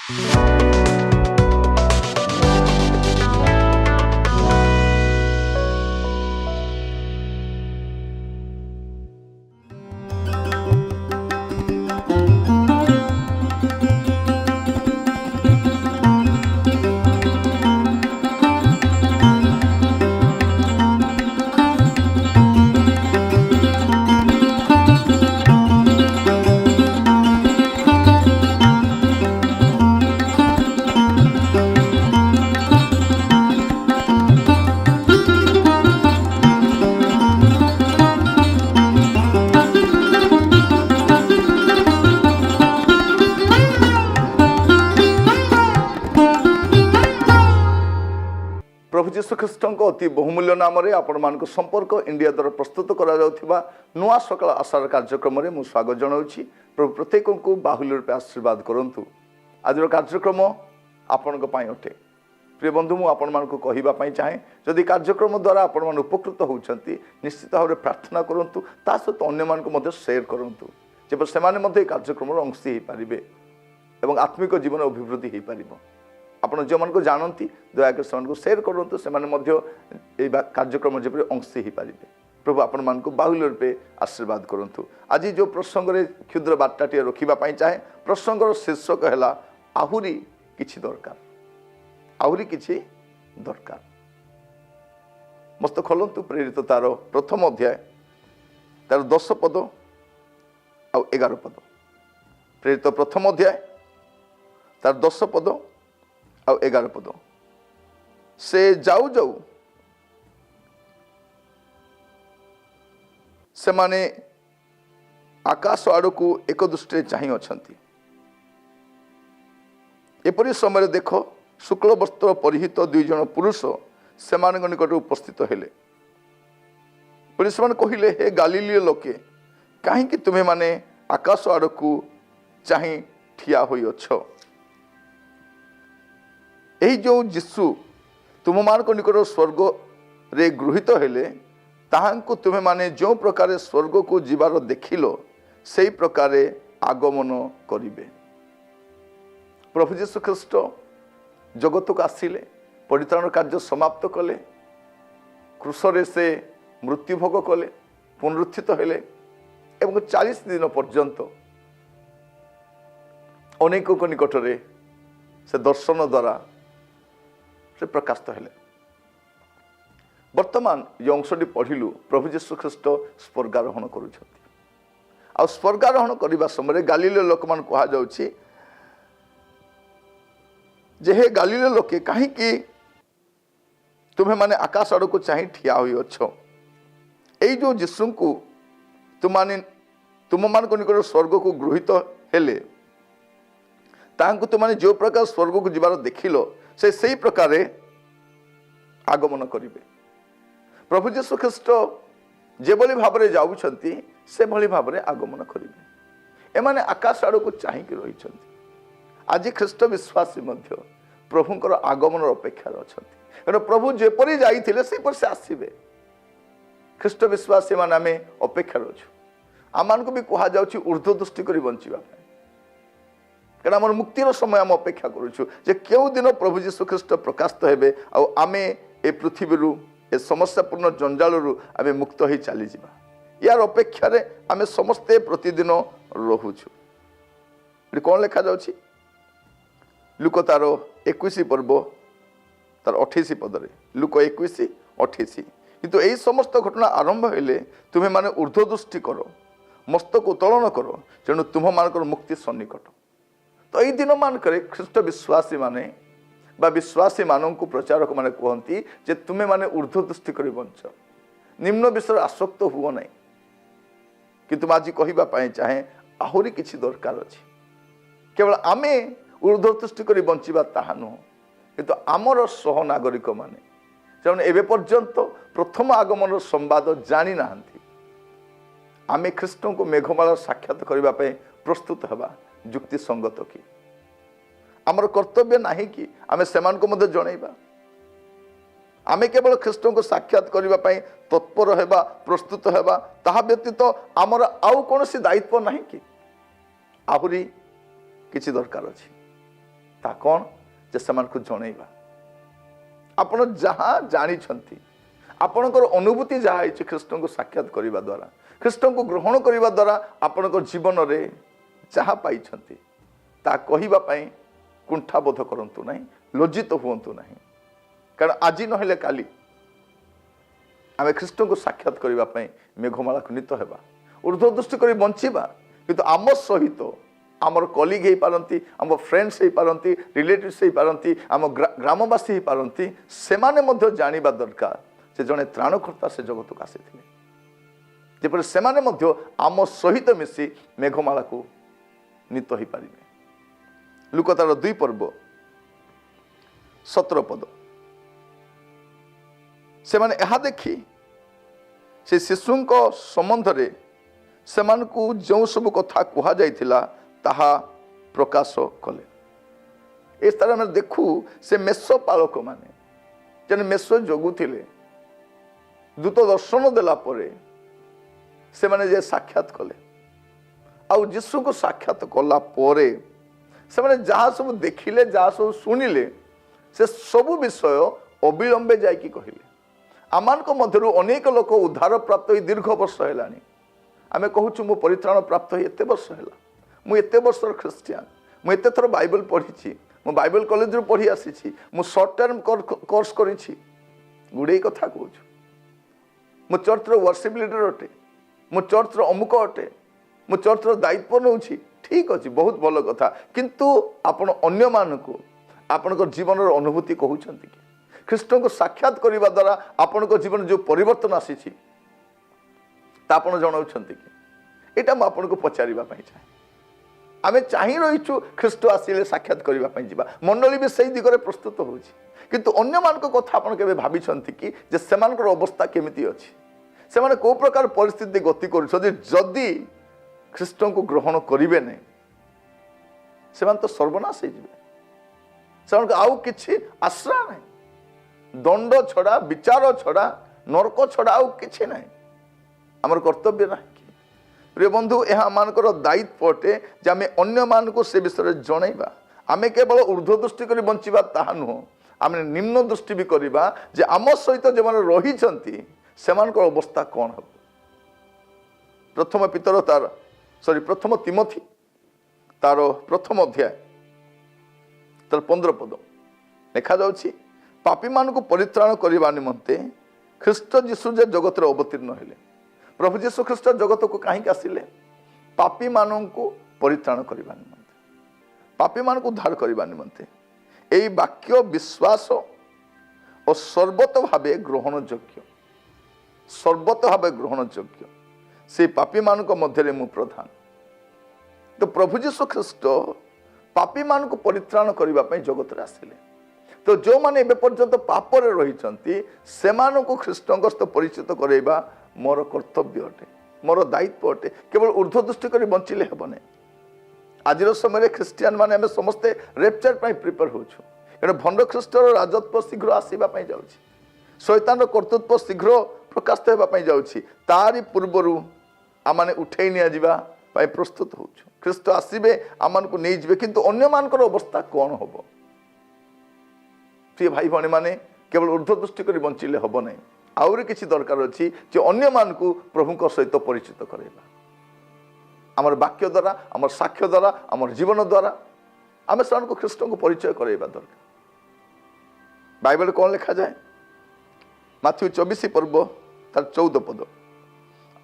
प्रभु जीशु ख्रीष्ट अति बहुमूल्य नाम आपण संपर्क इंडिया द्वारा प्रस्तुत करा नुआ सकाल आशार कार्यक्रम में मुझे स्वागत जनाऊँगी। प्रभु प्रत्येक को बाहुल्य रूप आशीर्वाद करूँ। आज कार्यक्रम आपण अटे। प्रिय बंधु मुझे कहवाई चाहे जदि कार्यक्रम द्वारा आपण उपकृत होती निश्चित भाव में प्रार्थना करूँ ता सहित अन्य सेयर करूँ जब से कार्यक्रम अंश हो पारे और आत्मिक जीवन अभिवृद्धि हो पार। आपण जो मान जानती दयाकर से सेयर करूँ से कार्यक्रम जब अंश हो पारे। प्रभु आपण मान बाहुल्य रूपे आशीर्वाद करूँ। आज जो प्रसंग में क्षुद्र बार्ताटी रखापी चाहे प्रसंगर शीर्षक है आहुरी किछि दरकार। आहुरी किछि दरकार मस्त खोलतु प्रेरित तार प्रथम अध्याय तार 10 पद आ 11 पद। प्रेरित प्रथम अध्याय तार 10 पद आ 11 पद। से जाऊ जाऊ से माने आकाश आड़ को एक दृष्टि चाहि अछंती। एपरी समय देख शुक्ल वस्त्र परिहित 2 जन पुरुष से निकट उपस्थित हेले। पुलिस कहले हे गालीलीय लोके कहीं तुम्हें माने आकाश आड़ को चाहि ठिया होई अछ। यही जो जीशु तुम मान निकट स्वर्ग रे गृहीत हेले ताहांको तुम्हें माने जो प्रकार स्वर्ग को जीवार देखिलो से प्रकार आगमन करिवे। प्रभु जीशु ख्रीष्ट जगत को आसिले परित्राण कार्य समाप्त कले क्रूसरे से मृत्युभोग कले पुनरुत्थित हेले एवं 40 दिन पर्यंत अनेक निकट में से दर्शन द्वारा से प्रकाशित हेले। वर्तमान ये अंशटी पढ़िलु प्रभु जीशु ख्रीष्ट स्वर्गारोहण करुछथि। आ स्वर्गारोहण करने समय गालीलीय लोक मान कहा जाउछि जे हे गालीलीय लोके कहीं तुम्हें माने आकाश आड़ को चाहि ठिया हुई अछ। यही जो जीशु को तुम मान निकट स्वर्ग को गृहीत हेले तांको तुम जो प्रकार स्वर्ग को जीवार देखिलो से प्रकार आगमन करिवे। प्रभु जीशु ख्रीष्ट जे भली भाव में जाउछंती से भली भाव में आगमन करिवे। एमाने आकाश आड़ को चाहिए रही। आज ख्रीष्ट विश्वासी मध्य प्रभुंकर आगमन अपेक्षा अच्छा। प्रभु जेपरी जाइथिले सेपरि से आसीबे। ख्रीष्ट विश्वासी मान आम अपेक्षा अच्छु। आम को भी कह जाउछि ऊर्ध्व दृष्टि करी बंचिबा कारण आम मुक्तिर समय आम अपेक्षा करुछु जे केउ दिन प्रभु जीशु ख्रीष्ट प्रकाशित हेबे आ आमे ए पृथ्वी ए समस्यापूर्ण जंजालू आम मुक्त हो चली जावा। यार अपेक्षा आम समस्ते प्रतिदिन रोचु। कौन लिखा जाउछि लुक तार 21 पर्व तार 28 पदरे लुक 21:28 किंतु यही समस्त घटना आरंभ हेले तुम्हें माने ऊर्ध्व दृष्टि कर मस्तक उत्तोलन कर तेणु तुम मान मुक्ति सन्निकट। तो यही दिन मान ख्रीष्ट विश्वासी माने बा विश्वासी मानों को प्रचारक माने कहती जे तुम्हें माने ऊर्ध्व दृष्टि कर बंच निम्न विषय आसक्त हुओ नहीं। किंतु आज कहवाई चाहे आहुरी किछि दरकार अछि। केवल आमे ऊर्ध्व दृष्टि कर बंचिबा ताहा नुह किंतु आमर सहनागरिक माने जौन एबे पर्यंत प्रथम आगमन संवाद जानी नाहंती आमे ख्रीष्ट को मेघमाला साक्षात करबा पय प्रस्तुत हवा जुक्ति संगत कि आमर कर्तव्य नाही कि आमे सेमान को मध्य जणैबा। आमे केवल ख्रीष्ट को साक्षात करबा पय तत्पर हेबा प्रस्तुत हेबा ताहा व्यतीत आमर आउ कोनोसी दायित्व नाही कि आहुरी किछि दरकार अछि। ता कौन जे सेमानकु जणैबा आपण जहाँ जानिछंती आपणकर अनुभूति जहाँ है ख्रीष्ट को साक्षात करने द्वारा ख्रीष्ट को ग्रहण करने द्वारा आपणकर जीवन में जहाँ पाई ता कहवाई कुंठाबोध करतु ना लज्जित हूँ ना कारण आज ना काली आम ख्रीष्ट को साक्षात करने मेघमाला नीत होगा ऊर्ध्व दृष्टि कर बंचा किंतु आम सहित आमर कलिग हो पारती आम फ्रेंड्स हो पारती रिलेटिव्स हो पारती आम ग्रामवासी हो पारती से जानिबा दरकार से जड़े त्राणकर्ता से जगत को आसी जपर से आम सहित मिसी मेघमाला को नीत हो पारे लुक तार 2 पर्व 17 पद से माने यह देखी से शिशु संबंध रे सेमानकु जो सब कथा कहा जाइथिला ताहा प्रकाश कले इस तरह में देखू से मेष पालक माने जन मेष जगुथिले दूत दर्शन देला परे से माने जे साक्षात कले आउ यीशु को साक्षात कला परे से माने जहाँ सब देखिले जहाँ सब शुणिले से सब विषय अविलंबे जाइकी कहले आमान को मध्यरु अनेक लोक उद्धार प्राप्त हो दीर्घ वर्ष हेलानी आमे कहूँ मो परित्राण प्राप्त हो एते वर्ष है मु एते वर्षर ख्रीस्टियान मु एते थर बाइबल पढ़ी मु बाइबल कॉलेज रू पढ़ी आसी मु शॉर्ट टर्म कोर्स करी गुड़े कथा कहूँ मु चर्चर वर्शिप लीडर अटे मु चर्चर अमुक अटे मु चर्चर दायित्व नौ ठीक अच्छे बहुत भल कथा किंतु आपण अन्य मानक आपण जीवन अनुभूति कहते कि ख्रीष्ट को साक्षात करने द्वारा आपण जीवन जो परिवर्तन आसी जनाऊँ कि यहाँ मुझे पचारिबा चाहे आम चाह रहीचु ख्रीष्ट आसिले साक्षात करने जा मंडली भी सही दिगरे प्रस्तुत हो किंतु अन्य मान कथा आपड़ के भावी कि से अवस्था केमिति अच्छी से कौ प्रकार परिस्थिति गति करी ख्रीष्ट को ग्रहण करेंगे नहीं से तो सर्वनाश हो आउ कि आश्रा नहीं दंड छड़ा विचार छड़ा नरक छड़ा आउ कि ना आमर कर्तव्य ना प्रिय बंधु यह आमर दायित्व अटे जे आम अन्य मान को से विषय जनइबा आम केवल ऊर्ध्व दृष्टि कर बंचा ताहा नुह आम निम्न दृष्टि भी करवा जे आम सहित जो मैंने रही से अवस्था कौन हम प्रथम पितर तार सॉरी प्रथम तिमोथी तार प्रथम अध्याय तार 15 पद लिखा जाउछि पापी मान को परित्राण करने निमंते ख्रीष्ट जीशु जे जगत अवतीर्ण हेले प्रभु जीशु ख्रीष्ट जगत को कहीं आसिले पापी मान को परित्राण करने निमंते पापी मान को उद्धार करने निमंते यही वाक्य विश्वास और सर्वत भावे ग्रहण योग्य सर्वत भावे ग्रहण योग्य से पापी मान मध्य मु प्रधान तो प्रभु जीशु ख्रीष्ट पापी मान को परित्राण करने जगत रे आसिले तो जो माने एबे पर्यंत पापरे रही से ख्रीष्ट परिचित करवा मोर कर्तव्य अटे मोर दायित्व अटे केवल ऊर्ध्व दृष्टि कर बंचिले हेबने आज समय ख्रीस्टियान माने आम समस्ते रेपचर प्रिपेयर होछु कारण भंड ख्रीष्टर राजत्व शीघ्र आसवाई जाउछि शैतान कर्तृत्व शीघ्र प्रकाशित होगापी जाउछि तारी पूर्वर आम उठे निया प्रस्तुत होछु ख्रीष्ट आसबे आम को नहीं जाए किंतु अन्य मानकर अवस्था कौन हम प्रिय भाई भाई माने केवल ऊर्ध्व दृष्टि कर बंचिले हम नहीं आउरी किसी दरकार अच्छी जे अन्य मान को प्रभु सहित परिचित करवा आमर वाक्य द्वारा आमर साक्ष्य द्वारा आमर जीवन द्वारा आम से ख्रीष्ट को परिचय करवा दरकार बाइबल कौन लिखा जाए माथ्यू 24 पर्व तार 14 पद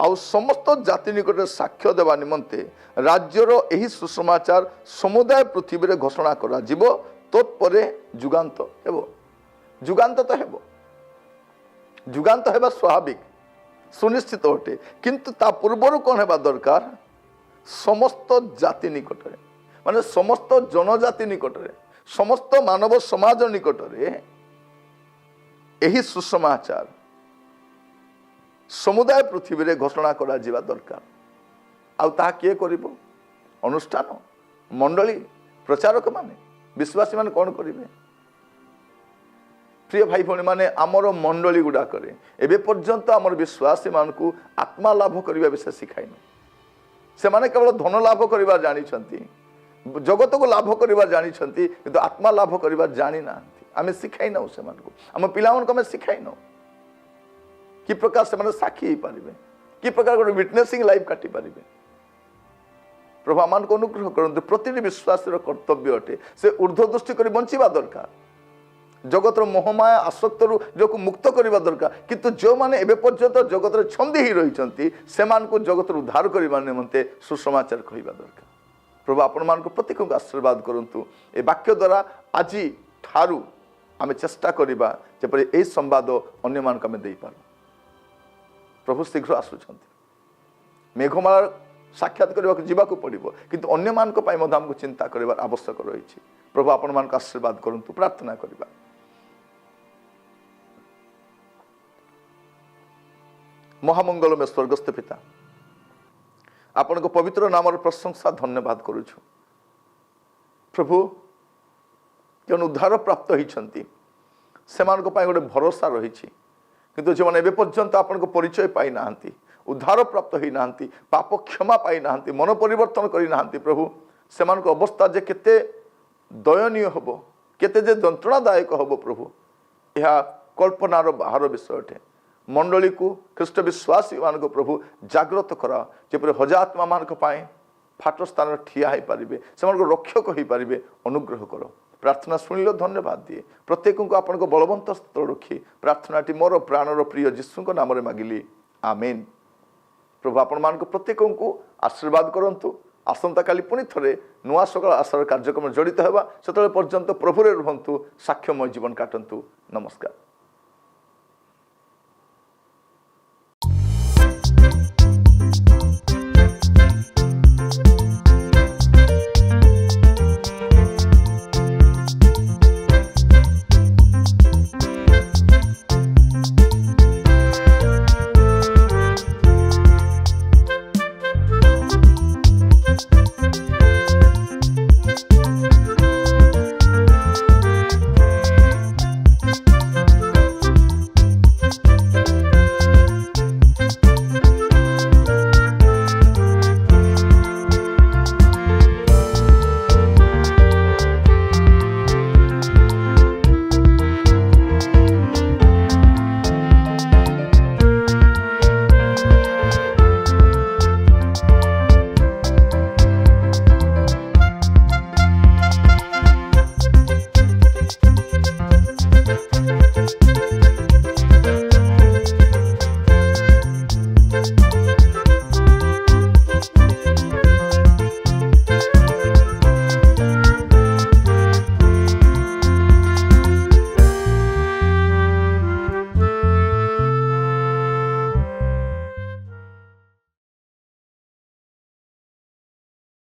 आउ समस्त जाति निकट साक्ष्य देवा निमंते राज्यर यही सुसमाचार समुदाय पृथ्वी रे घोषणा करा जीव तत्परे जुगांत हेबो जुगांत तो हेबो जुगांत हेबा स्वाभाविक सुनिश्चित अटे किंतु ता पूर्वर कौन हेबा दरकार समस्त जाति निकट रे माने समस्त जनजाति निकट रे समस्त मानव समाज निकट रे यही सुसमाचार समुदाय पृथ्वी रे घोषणा करा जीवा दरकार आउ ता किए करिवो अनुष्ठान मंडली प्रचारक माने विश्वासी माने कौन करिवे प्रिय भाई भौणी माने आमर मंडली गुड़ा करे एबे पर्यंत आमर विश्वासी मान को आत्मा लाभ करने विषय शिखाइन से माने केवल धन लाभ करवा जानी जगत को लाभ करवा जानी किंतु आत्मा लाभ करवा जानी ना आम शिखाई नौ से आम पिला आम शिखाई नौ कि प्रकार से साक्षी हो पारे कि प्रकार गोटे विटनेसिंग लाइफ काटी पारे प्रभु आम अनुग्रह करते प्रति विश्वास कर्तव्य अटे से ऊर्ध्व दृष्टि कर बंचवा दरकार जगतर मोहमाया आसक्त जो मुक्त करवा दरकार किंतु जो मैंने एवं पर्यंत जगत छंदी ही रही से जगत उद्धार करने निमंते सुसमाचार कहवा दरकार प्रभु आपण मान प्रत्येक को आशीर्वाद करूँ ए वाक्य द्वारा आज ठारू आम चेष्टा करवा जपरी यही संवाद अन्य मान आम दे पार प्रभु शीघ्र आसुंच मेघमाला साक्षात करने जावाक पड़ो किंतु अन्य मानक आमको चिंता कर आवश्यक रही प्रभु आपण मान आशीर्वाद करूँ प्रार्थना करवा महामंगल में स्वर्गस्थ पिता आपण को पवित्र नाम प्रशंसा धन्यवाद करुछु प्रभु जो उद्धार प्राप्त होती से गोटे भरोसा रही किंतु जो मैंने पर्यंत आपण को परिचय पाई ना उद्धार प्राप्त होना पाप क्षमा पाई ना मन परिवर्तन करना प्रभु से अवस्था जे केते दयनीय हम केते जे जंत्रणादायक हम प्रभु यह कल्पनार बाहर विषय अटे मंडली को ख्रीष्ट विश्वासी मान को प्रभु जागृत करा जपरि हजात्मा मान फाट स्थान ठिया हो पारे से रक्षक हो पारे अनुग्रह कर प्रार्थना शुणिल धन्यवाद दिए प्रत्येक को आपण को बलवंत स्तर रखी प्रार्थनाटी मोर प्राणर प्रिय जीशु नाम मागिली आमेन प्रभु आपण मान प्रत्येक को आशीर्वाद करंतु आसंता काली पुणी थे नुआ सकाळ आशार कार्यक्रम जड़ित होगा से पर्यंत प्रभुरे रुहतु साक्ष्यमय जीवन काटंतु नमस्कार।